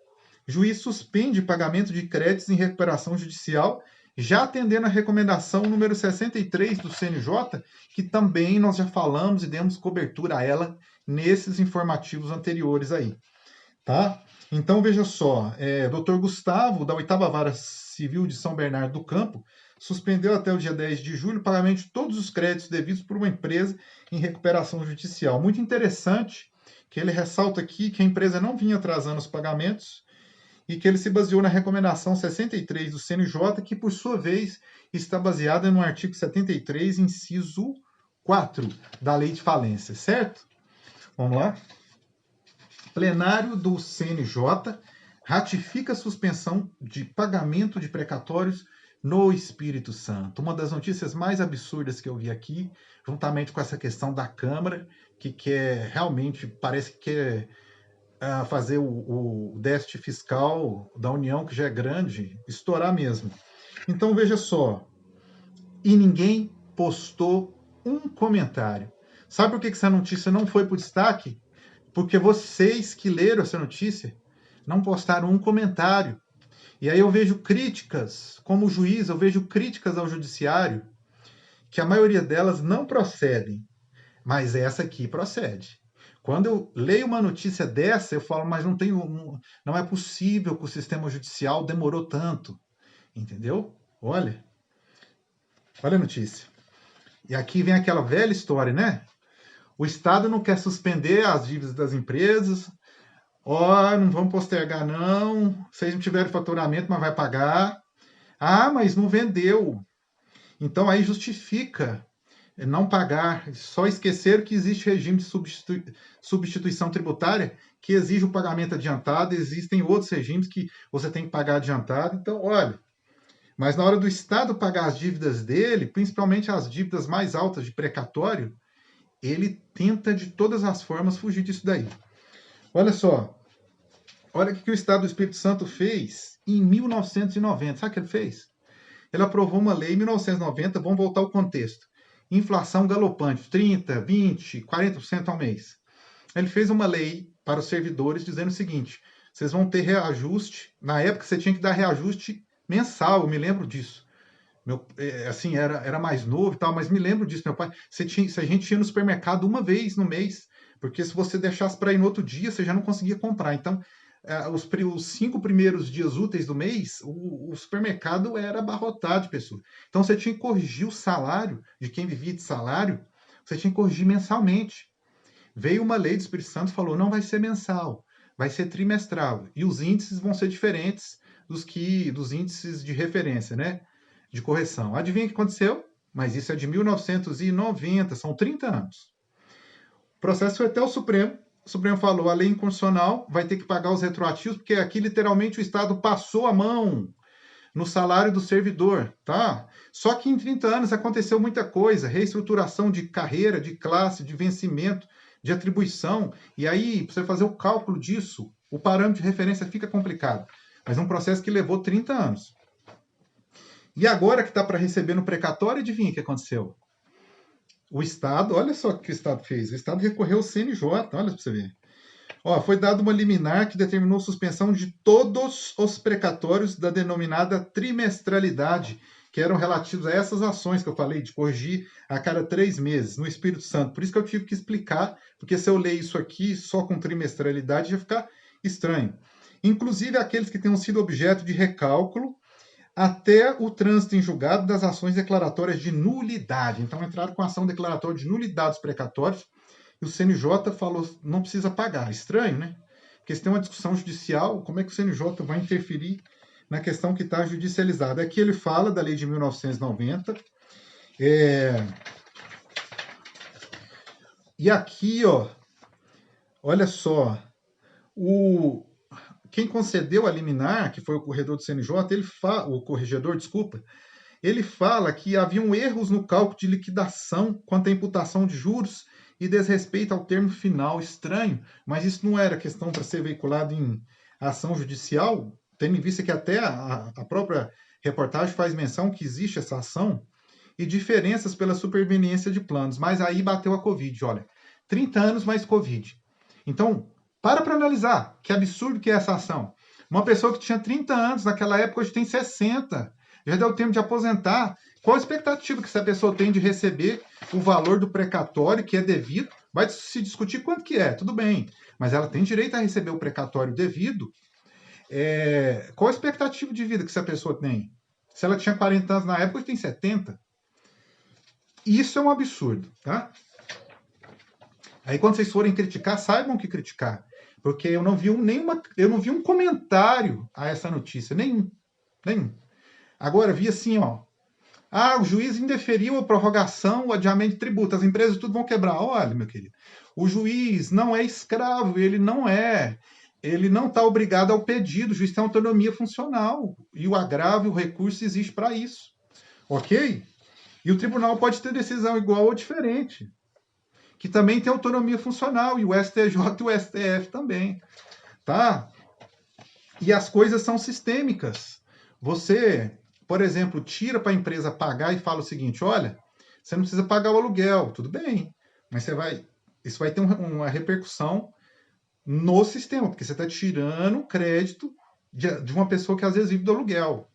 juiz suspende pagamento de créditos em recuperação judicial, já atendendo a recomendação número 63 do CNJ, que também nós já falamos e demos cobertura a ela nesses informativos anteriores aí, tá? Então, veja só, Dr. Gustavo, da 8ª Vara Civil de São Bernardo do Campo, suspendeu até o dia 10 de julho o pagamento de todos os créditos devidos por uma empresa em recuperação judicial. Muito interessante que ele ressalta aqui que a empresa não vinha atrasando os pagamentos e que ele se baseou na recomendação 63 do CNJ, que, por sua vez, está baseada no artigo 73, inciso 4 da Lei de Falência, certo? Vamos lá? Plenário do CNJ ratifica a suspensão de pagamento de precatórios no Espírito Santo. Uma das notícias mais absurdas que eu vi aqui, juntamente com essa questão da Câmara, que quer realmente, parece que quer fazer o déficit fiscal da União, que já é grande, estourar mesmo. Então, veja só, e ninguém postou um comentário. Sabe por que essa notícia não foi para o destaque? Porque vocês que leram essa notícia não postaram um comentário. E aí eu vejo críticas, como juiz, eu vejo críticas ao judiciário, que a maioria delas não procedem, mas essa aqui procede. Quando eu leio uma notícia dessa, eu falo, mas não é possível que o sistema judicial demorou tanto. Entendeu? Olha a notícia. E aqui vem aquela velha história, né? O Estado não quer suspender as dívidas das empresas. Não vamos postergar, não. Vocês não tiveram faturamento, mas vai pagar. Mas não vendeu. Então aí justifica não pagar. Só esquecer que existe regime de substituição tributária que exige o pagamento adiantado. Existem outros regimes que você tem que pagar adiantado. Então, olha. Mas na hora do Estado pagar as dívidas dele, principalmente as dívidas mais altas de precatório, ele tenta de todas as formas fugir disso daí. Olha só, olha o que o Estado do Espírito Santo fez em 1990. Sabe o que ele fez? Ele aprovou uma lei em 1990, vamos voltar ao contexto. Inflação galopante, 30%, 20%, 40% ao mês. Ele fez uma lei para os servidores dizendo o seguinte, vocês vão ter reajuste, na época você tinha que dar reajuste mensal, eu me lembro disso. Assim, era mais novo e tal, mas me lembro disso, meu pai. Se a gente ia no supermercado uma vez no mês, porque se você deixasse para ir no outro dia, você já não conseguia comprar. Então, os 5 primeiros dias úteis do mês, o supermercado era abarrotado de pessoas. Então, você tinha que corrigir o salário de quem vivia de salário, você tinha que corrigir mensalmente. Veio uma lei do Espírito Santo e falou, não vai ser mensal, vai ser trimestral. E os índices vão ser diferentes dos índices de referência, né? De correção. Adivinha o que aconteceu? Mas isso é de 1990, são 30 anos. O processo foi até o Supremo. O Supremo falou, a lei inconstitucional vai ter que pagar os retroativos, porque aqui literalmente o Estado passou a mão no salário do servidor, tá? Só que em 30 anos aconteceu muita coisa, reestruturação de carreira, de classe, de vencimento, de atribuição, e aí, para você fazer o cálculo disso, o parâmetro de referência fica complicado. Mas é um processo que levou 30 anos. E agora que está para receber no precatório, adivinha o que aconteceu? O Estado, olha só o que o Estado fez. O Estado recorreu ao CNJ, olha para você ver. Foi dada uma liminar que determinou suspensão de todos os precatórios da denominada trimestralidade, que eram relativos a essas ações que eu falei, de corrigir a cada 3 meses, no Espírito Santo. Por isso que eu tive que explicar, porque se eu ler isso aqui só com trimestralidade, ia ficar estranho. Inclusive aqueles que tenham sido objeto de recálculo, até o trânsito em julgado das ações declaratórias de nulidade. Então, entraram com ação declaratória de nulidade dos precatórios, e o CNJ falou, não precisa pagar. Estranho, né? Porque se tem uma discussão judicial, como é que o CNJ vai interferir na questão que está judicializada? Aqui ele fala da lei de 1990. E aqui, olha só, quem concedeu a liminar, que foi o corredor do CNJ, o corregedor, desculpa, ele fala que haviam erros no cálculo de liquidação quanto à imputação de juros e desrespeito ao termo final. Estranho, mas isso não era questão para ser veiculado em ação judicial, tendo em vista que até a própria reportagem faz menção que existe essa ação e diferenças pela superveniência de planos. Mas aí bateu a Covid, olha, 30 anos mais Covid. Então, para analisar que absurdo que é essa ação. Uma pessoa que tinha 30 anos naquela época, hoje tem 60. Já deu tempo de aposentar. Qual a expectativa que essa pessoa tem de receber o valor do precatório que é devido? Vai se discutir quanto que é, tudo bem, mas ela tem direito a receber o precatório devido. Qual a expectativa de vida que essa pessoa tem? Se ela tinha 40 anos na época, hoje tem 70. Isso é um absurdo, tá? Aí quando vocês forem criticar, saibam que criticar. Porque eu não vi um comentário a essa notícia, nenhum. Agora, vi assim, ó. O juiz indeferiu a prorrogação, o adiamento de tributo, as empresas tudo vão quebrar. Olha, meu querido, o juiz não é escravo, ele não está obrigado ao pedido, o juiz tem autonomia funcional, e o agravo e o recurso existe para isso, ok? E o tribunal pode ter decisão igual ou diferente, que também tem autonomia funcional, e o STJ e o STF também, tá? E as coisas são sistêmicas. Você, por exemplo, tira para a empresa pagar e fala o seguinte, olha, você não precisa pagar o aluguel, tudo bem, mas isso vai ter uma repercussão no sistema, porque você está tirando crédito de uma pessoa que às vezes vive do aluguel.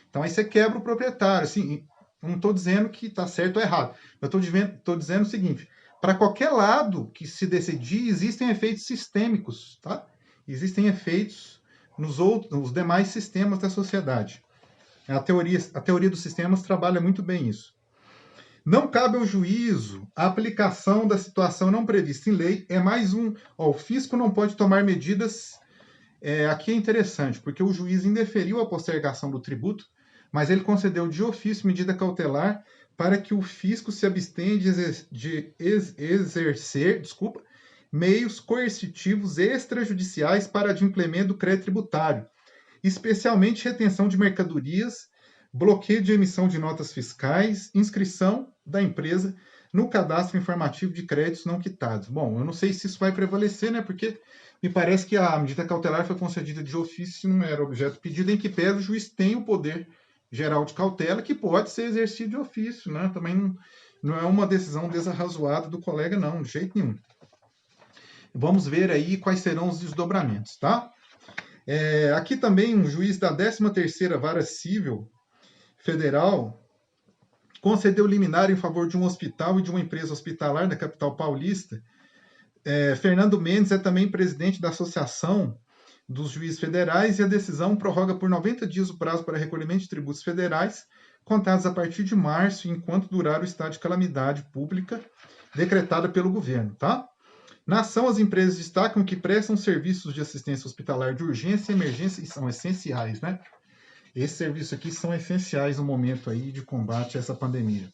Então aí você quebra o proprietário. Assim, não estou dizendo que está certo ou errado, eu estou dizendo o seguinte, para qualquer lado que se decidir, existem efeitos sistêmicos, tá? Existem efeitos nos demais sistemas da sociedade. A teoria dos sistemas trabalha muito bem isso. Não cabe ao juízo a aplicação da situação não prevista em lei. É mais um. O fisco não pode tomar medidas. Aqui é interessante, porque o juiz indeferiu a postergação do tributo, mas ele concedeu de ofício medida cautelar para que o fisco se abstenha de exercer meios coercitivos extrajudiciais para adimplemento do crédito tributário, especialmente retenção de mercadorias, bloqueio de emissão de notas fiscais, inscrição da empresa no cadastro informativo de créditos não quitados. Bom, eu não sei se isso vai prevalecer, né? Porque me parece que a medida cautelar foi concedida de ofício, não era objeto pedido, em que pese o juiz tem o poder geral de cautela, que pode ser exercido de ofício, né? Também não é uma decisão desarrazoada do colega, não, de jeito nenhum. Vamos ver aí quais serão os desdobramentos, tá? Aqui também um juiz da 13ª Vara Civil Federal concedeu liminar em favor de um hospital e de uma empresa hospitalar da capital paulista. Fernando Mendes é também presidente da Associação dos Juízes Federais e a decisão prorroga por 90 dias o prazo para recolhimento de tributos federais, contados a partir de março, enquanto durar o estado de calamidade pública decretada pelo governo, tá? Na ação, as empresas destacam que prestam serviços de assistência hospitalar de urgência e emergência e são essenciais, né? Esses serviços aqui são essenciais no momento aí de combate a essa pandemia.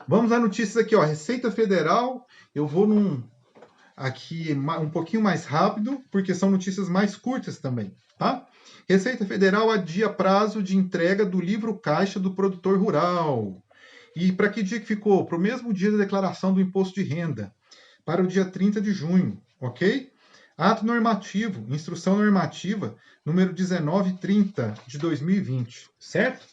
Vamos a notícias aqui, ó. Receita Federal, eu vou aqui um pouquinho mais rápido, porque são notícias mais curtas também, tá? Receita Federal adia prazo de entrega do livro caixa do produtor rural. E para que dia que ficou? Para o mesmo dia da declaração do imposto de renda, para o dia 30 de junho, ok? Ato normativo, instrução normativa, número 1930 de 2020, certo?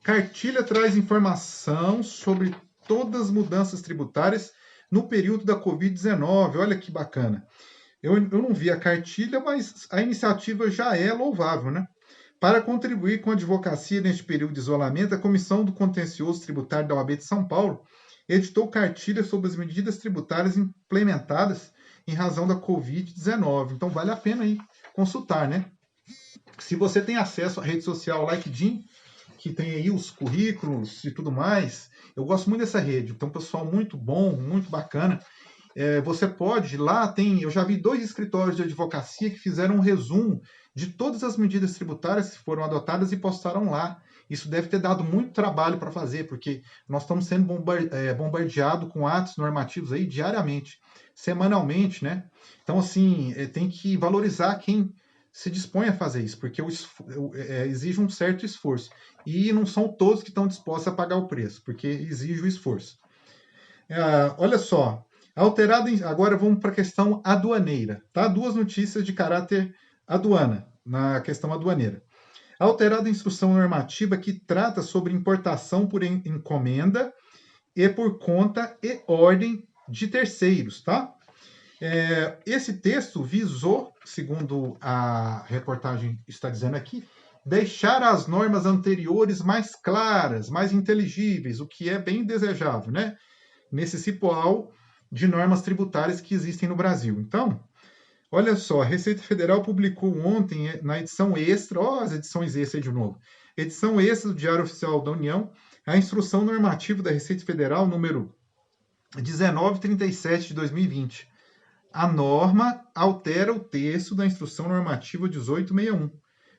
Cartilha traz informação sobre todas as mudanças tributárias no período da Covid-19. Olha que bacana. Eu não vi a cartilha, mas a iniciativa já é louvável, né? Para contribuir com a advocacia neste período de isolamento, a Comissão do Contencioso Tributário da OAB de São Paulo editou cartilha sobre as medidas tributárias implementadas em razão da Covid-19. Então, vale a pena aí consultar, né? Se você tem acesso à rede social LinkedIn, que tem aí os currículos e tudo mais, eu gosto muito dessa rede. Então, pessoal muito bom, muito bacana. Você pode, lá eu já vi 2 escritórios de advocacia que fizeram um resumo de todas as medidas tributárias que foram adotadas e postaram lá. Isso deve ter dado muito trabalho para fazer, porque nós estamos sendo bombardeados com atos normativos aí diariamente, semanalmente, né? Então, assim, tem que valorizar quem se dispõe a fazer isso, porque exige um certo esforço. E não são todos que estão dispostos a pagar o preço, porque exige o esforço. Olha só, agora vamos para a questão aduaneira, tá? 2 notícias de caráter aduana, na questão aduaneira. Alterada a instrução normativa que trata sobre importação por encomenda e por conta e ordem de terceiros, tá? Esse texto visou, segundo a reportagem está dizendo aqui, deixar as normas anteriores mais claras, mais inteligíveis, o que é bem desejável, né? Nesse cipoal de normas tributárias que existem no Brasil. Então, olha só, a Receita Federal publicou ontem, na edição extra, ó, as edições extras de novo, edição extra do Diário Oficial da União, a Instrução Normativa da Receita Federal, número 1937 de 2020. A norma altera o texto da Instrução Normativa 1861,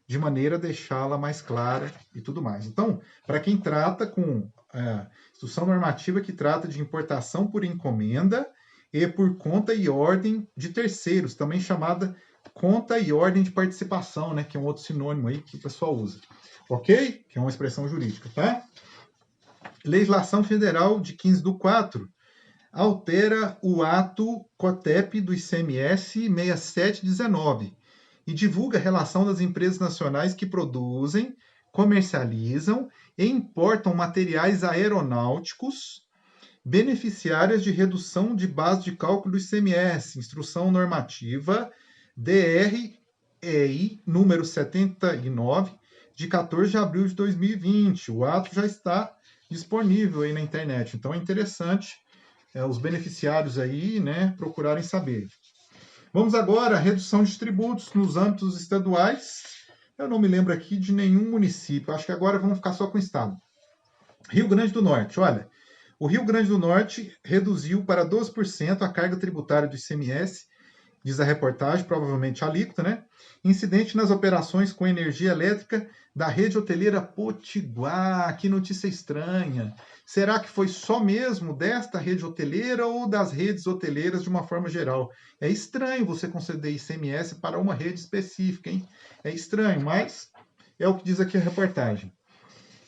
de maneira a deixá-la mais clara e tudo mais. Então, para quem trata com a Instrução Normativa que trata de importação por encomenda e por conta e ordem de terceiros, também chamada conta e ordem de participação, né, que é um outro sinônimo aí que o pessoal usa. Ok? Que é uma expressão jurídica, tá? Legislação Federal de 15/4 altera o ato COTEP do ICMS 6719 e divulga a relação das empresas nacionais que produzem, comercializam e importam materiais aeronáuticos beneficiárias de redução de base de cálculo do ICMS, Instrução Normativa DREI número 79, de 14 de abril de 2020. O ato já está disponível aí na internet, então é interessante os beneficiários aí, né, procurarem saber. Vamos agora à redução de tributos nos âmbitos estaduais. Eu não me lembro aqui de nenhum município, acho que agora vamos ficar só com o estado. Rio Grande do Norte, olha, o Rio Grande do Norte reduziu para 12% a carga tributária do ICMS, diz a reportagem, provavelmente a alíquota, né? Incidente nas operações com energia elétrica da rede hoteleira Potiguar. Que notícia estranha. Será que foi só mesmo desta rede hoteleira ou das redes hoteleiras de uma forma geral? É estranho você conceder ICMS para uma rede específica, hein? É estranho, mas é o que diz aqui a reportagem.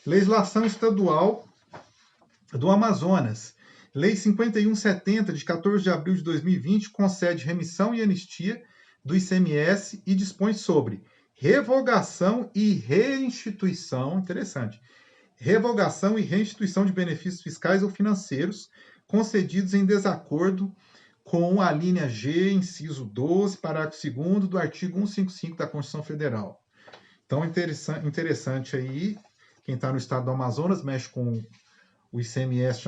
Legislação estadual do Amazonas. Lei 5170, de 14 de abril de 2020, concede remissão e anistia do ICMS e dispõe sobre revogação e reinstituição, interessante, revogação e reinstituição de benefícios fiscais ou financeiros concedidos em desacordo com a linha G, inciso 12, parágrafo 2º do artigo 155 da Constituição Federal. Então, interessante aí, quem está no estado do Amazonas mexe com o ICMS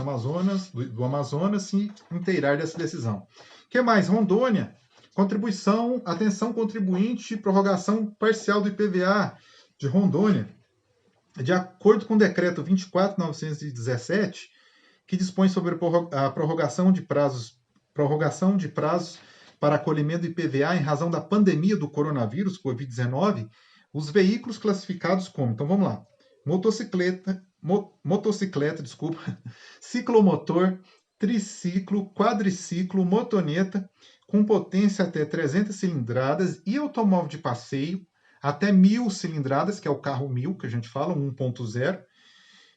do Amazonas se inteirar dessa decisão. O que mais? Rondônia, contribuição, atenção contribuinte, prorrogação parcial do IPVA de Rondônia. De acordo com o decreto 24.917, que dispõe sobre a prorrogação de prazos para acolhimento do IPVA em razão da pandemia do coronavírus, Covid-19, os veículos classificados como, então vamos lá, motocicleta, ciclomotor, triciclo, quadriciclo, motoneta, com potência até 300 cilindradas e automóvel de passeio até 1.000 cilindradas, que é o carro 1000 que a gente fala, 1.0,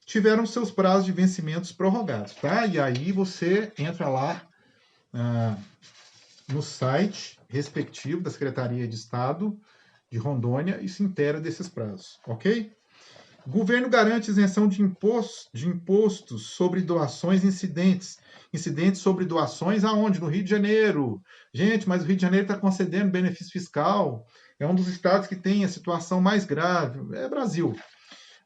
tiveram seus prazos de vencimentos prorrogados, tá? E aí você entra lá no site respectivo da Secretaria de Estado de Rondônia e se inteira desses prazos, ok? Governo garante isenção de impostos sobre doações incidentes. Incidentes sobre doações aonde? No Rio de Janeiro. Gente, mas o Rio de Janeiro está concedendo benefício fiscal. É um dos estados que tem a situação mais grave. É Brasil.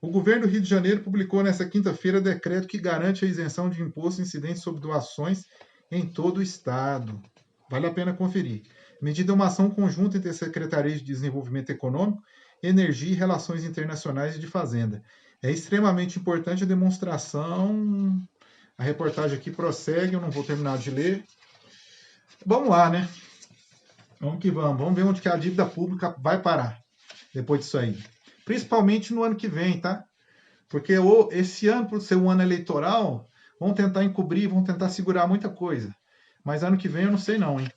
O governo do Rio de Janeiro publicou nesta quinta-feira decreto que garante a isenção de imposto incidentes sobre doações em todo o estado. Vale a pena conferir. A medida é uma ação conjunta entre a Secretaria de Desenvolvimento Econômico, Energia e Relações Internacionais e de Fazenda. É extremamente importante a demonstração. A reportagem aqui prossegue, eu não vou terminar de ler. Vamos lá, né? Vamos que vamos. Vamos ver onde que a dívida pública vai parar depois disso aí. Principalmente no ano que vem, tá? Porque esse ano, por ser um ano eleitoral, vão tentar encobrir, vão tentar segurar muita coisa. Mas ano que vem eu não sei não, hein?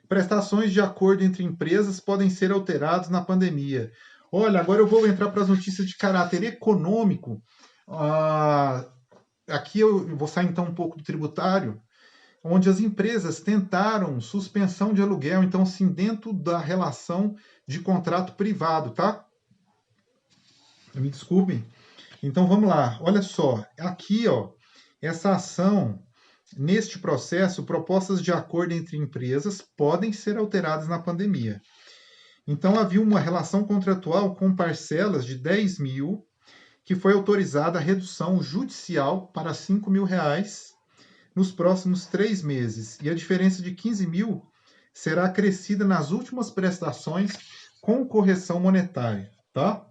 Prestações de acordo entre empresas podem ser alteradas na pandemia. Olha, agora eu vou entrar para as notícias de caráter econômico. Aqui eu vou sair então um pouco do tributário, onde as empresas tentaram suspensão de aluguel, então assim, dentro da relação de contrato privado, tá? Me desculpem. Então vamos lá, olha só, aqui ó, essa ação... Neste processo, propostas de acordo entre empresas podem ser alteradas na pandemia. Então, havia uma relação contratual com parcelas de 10 mil, que foi autorizada a redução judicial para 5 mil reais nos próximos 3 meses. E a diferença de 15 mil será acrescida nas últimas prestações com correção monetária. Tá?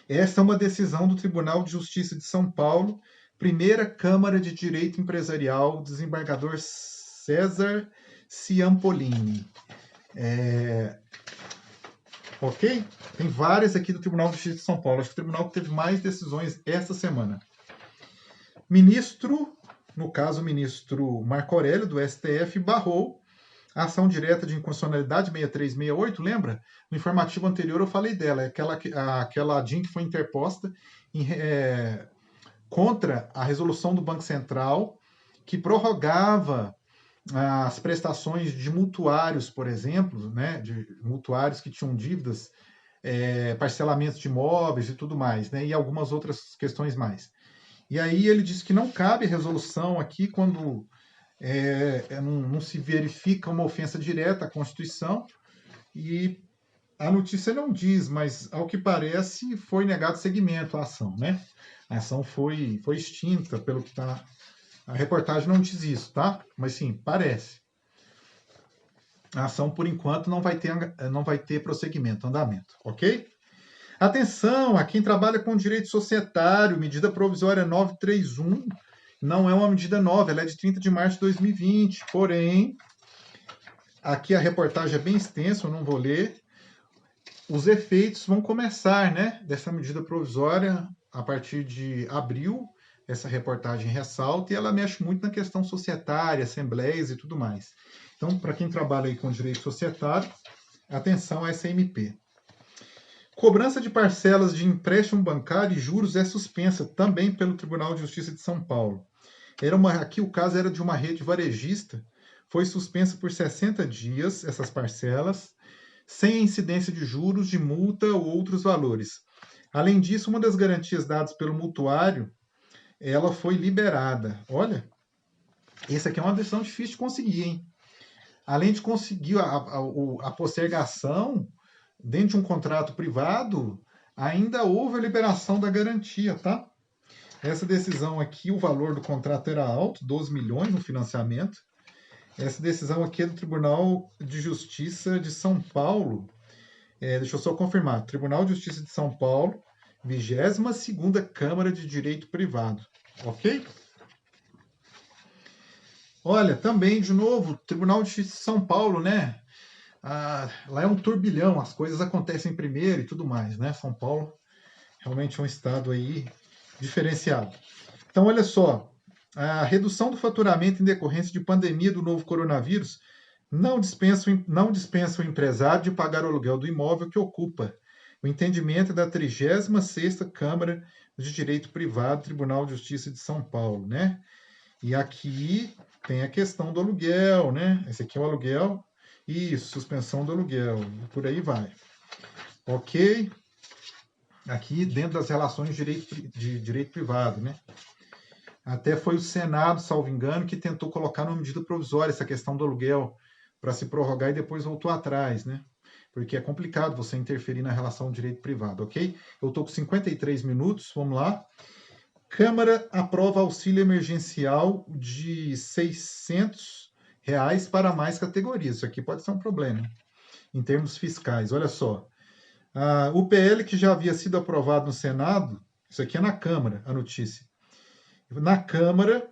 Essa é uma decisão do Tribunal de Justiça de São Paulo, primeira Câmara de Direito Empresarial, desembargador César Ciampolini. Ok? Tem várias aqui do Tribunal de Justiça de São Paulo. Acho que o tribunal teve mais decisões esta semana. Ministro, no caso o ministro Marco Aurélio, do STF, barrou a ação direta de inconstitucionalidade 6368, lembra? No informativo anterior eu falei dela, é aquela DIN que foi interposta contra a resolução do Banco Central que prorrogava as prestações de mutuários, por exemplo, né, de mutuários que tinham dívidas, parcelamentos de imóveis e tudo mais, né, e algumas outras questões mais. E aí ele disse que não cabe resolução aqui quando não se verifica uma ofensa direta à Constituição, e a notícia não diz, mas ao que parece foi negado seguimento à ação, né? A ação foi extinta, pelo que está. A reportagem não diz isso, tá? Mas sim, parece. A ação, por enquanto, não vai ter prosseguimento, andamento, ok? Atenção a quem trabalha com direito societário, medida provisória 931, não é uma medida nova, ela é de 30 de março de 2020, porém, aqui a reportagem é bem extensa, eu não vou ler. Os efeitos vão começar, né, dessa medida provisória a partir de abril. Essa reportagem ressalta e ela mexe muito na questão societária, assembleias e tudo mais. Então, para quem trabalha aí com direito societário, atenção a essa MP. Cobrança de parcelas de empréstimo bancário e juros é suspensa também pelo Tribunal de Justiça de São Paulo. Aqui o caso era de uma rede varejista, foi suspensa por 60 dias essas parcelas, sem incidência de juros, de multa ou outros valores. Além disso, uma das garantias dadas pelo mutuário, ela foi liberada. Olha, essa aqui é uma decisão difícil de conseguir, hein? Além de conseguir a postergação dentro de um contrato privado, ainda houve a liberação da garantia, tá? Essa decisão aqui, o valor do contrato era alto, 12 milhões no financiamento. Essa decisão aqui é do Tribunal de Justiça de São Paulo. Deixa eu só confirmar. Tribunal de Justiça de São Paulo, 22ª Câmara de Direito Privado. Ok? Olha, também, de novo, Tribunal de Justiça de São Paulo, né? Lá é um turbilhão, as coisas acontecem primeiro e tudo mais, né? São Paulo realmente é um estado aí diferenciado. Então, olha só, a redução do faturamento em decorrência de pandemia do novo coronavírus não dispensa o empresário de pagar o aluguel do imóvel que ocupa. O entendimento é da 36ª Câmara de Direito Privado, Tribunal de Justiça de São Paulo, né? E aqui tem a questão do aluguel, né? Esse aqui é o aluguel. Isso, suspensão do aluguel. Por aí vai. Ok? Aqui dentro das relações de direito privado, né? Até foi o Senado, salvo engano, que tentou colocar numa medida provisória essa questão do aluguel para se prorrogar e depois voltou atrás, né? Porque é complicado você interferir na relação de direito privado, ok? Eu estou com 53 minutos, vamos lá. Câmara aprova auxílio emergencial de R$ 600 para mais categorias. Isso aqui pode ser um problema em termos fiscais. Olha só, o PL que já havia sido aprovado no Senado, isso aqui é na Câmara, a notícia. Na Câmara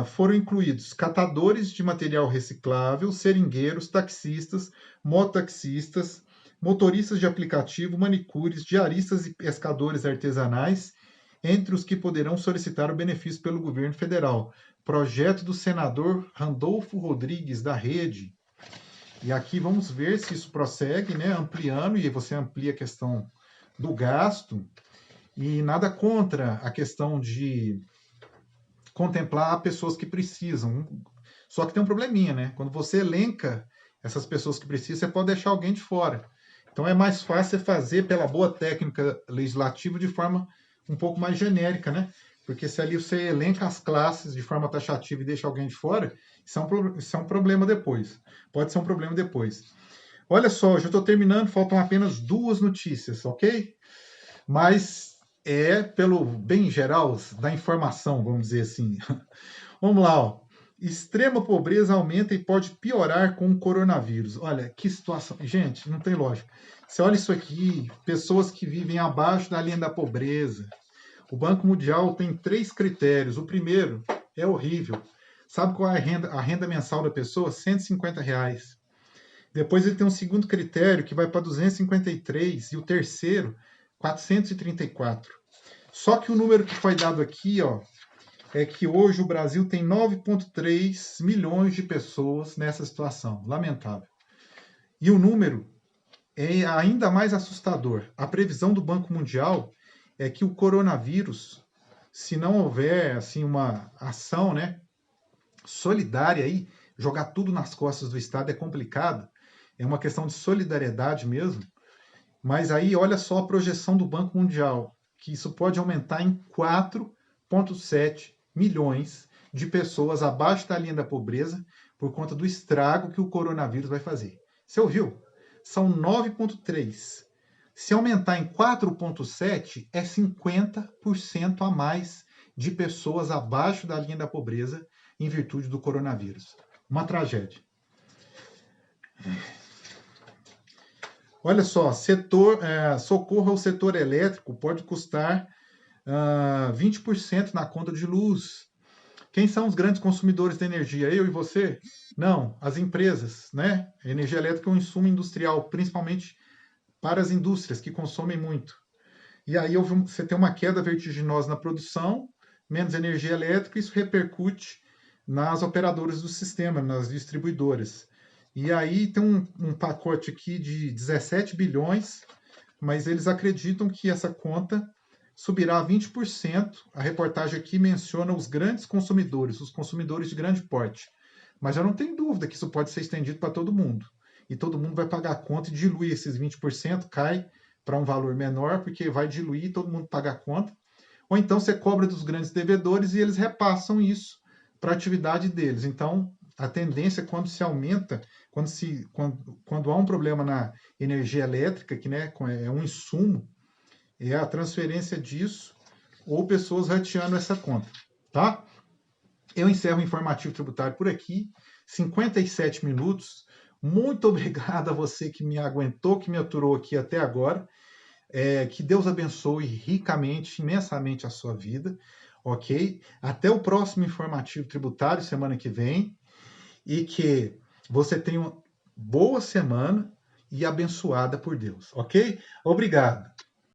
foram incluídos catadores de material reciclável, seringueiros, taxistas, mototaxistas, motoristas de aplicativo, manicures, diaristas e pescadores artesanais, entre os que poderão solicitar o benefício pelo governo federal. Projeto do senador Randolfo Rodrigues, da Rede. E aqui vamos ver se isso prossegue, né, ampliando, e você amplia a questão do gasto, e nada contra a questão de contemplar pessoas que precisam. Só que tem um probleminha, né? Quando você elenca essas pessoas que precisam, você pode deixar alguém de fora. Então é mais fácil fazer pela boa técnica legislativa de forma um pouco mais genérica, né? Porque se ali você elenca as classes de forma taxativa e deixa alguém de fora, isso é um problema depois. Pode ser um problema depois. Olha só, já estou terminando, faltam apenas duas notícias, ok? Mas é pelo bem geral da informação, vamos dizer assim. Vamos lá, ó. Extrema pobreza aumenta e pode piorar com o coronavírus. Olha, que situação. Gente, não tem lógica. Você olha isso aqui, pessoas que vivem abaixo da linha da pobreza. O Banco Mundial tem três critérios. O primeiro é horrível. Sabe qual é a renda mensal da pessoa? R$ 150. Depois ele tem um segundo critério que vai para 253 e o terceiro, 434. Só que o número que foi dado aqui, ó, é que hoje o Brasil tem 9,3 milhões de pessoas nessa situação. Lamentável. E o número é ainda mais assustador. A previsão do Banco Mundial é que o coronavírus, se não houver assim uma ação, né, solidária aí, jogar tudo nas costas do Estado é complicado. É uma questão de solidariedade mesmo. Mas aí olha só a projeção do Banco Mundial, que isso pode aumentar em 4,7 milhões de pessoas abaixo da linha da pobreza por conta do estrago que o coronavírus vai fazer. Você ouviu? São 9,3. Se aumentar em 4,7, é 50% a mais de pessoas abaixo da linha da pobreza em virtude do coronavírus. Uma tragédia. Olha só, socorro ao setor elétrico pode custar 20% na conta de luz. Quem são os grandes consumidores de energia? Eu e você? Não, as empresas, né? A energia elétrica é um insumo industrial, principalmente para as indústrias que consomem muito. E aí você tem uma queda vertiginosa na produção, menos energia elétrica, isso repercute nas operadoras do sistema, nas distribuidoras. E aí tem um pacote aqui de 17 bilhões, mas eles acreditam que essa conta subirá a 20%. A reportagem aqui menciona os grandes consumidores, os consumidores de grande porte. Mas eu não tenho dúvida que isso pode ser estendido para todo mundo. E todo mundo vai pagar a conta e dilui esses 20%, cai para um valor menor, porque vai diluir e todo mundo paga a conta. Ou então você cobra dos grandes devedores e eles repassam isso para a atividade deles. Então, a tendência é quando se aumenta, quando há um problema na energia elétrica, que né, é um insumo, é a transferência disso ou pessoas rateando essa conta, tá? Eu encerro o informativo tributário por aqui, 57 minutos. Muito obrigado a você que me aguentou, que me aturou aqui até agora. Que Deus abençoe ricamente, imensamente a sua vida, ok? Até o próximo informativo tributário, semana que vem, e que você tenha uma boa semana e abençoada por Deus, ok? Obrigado.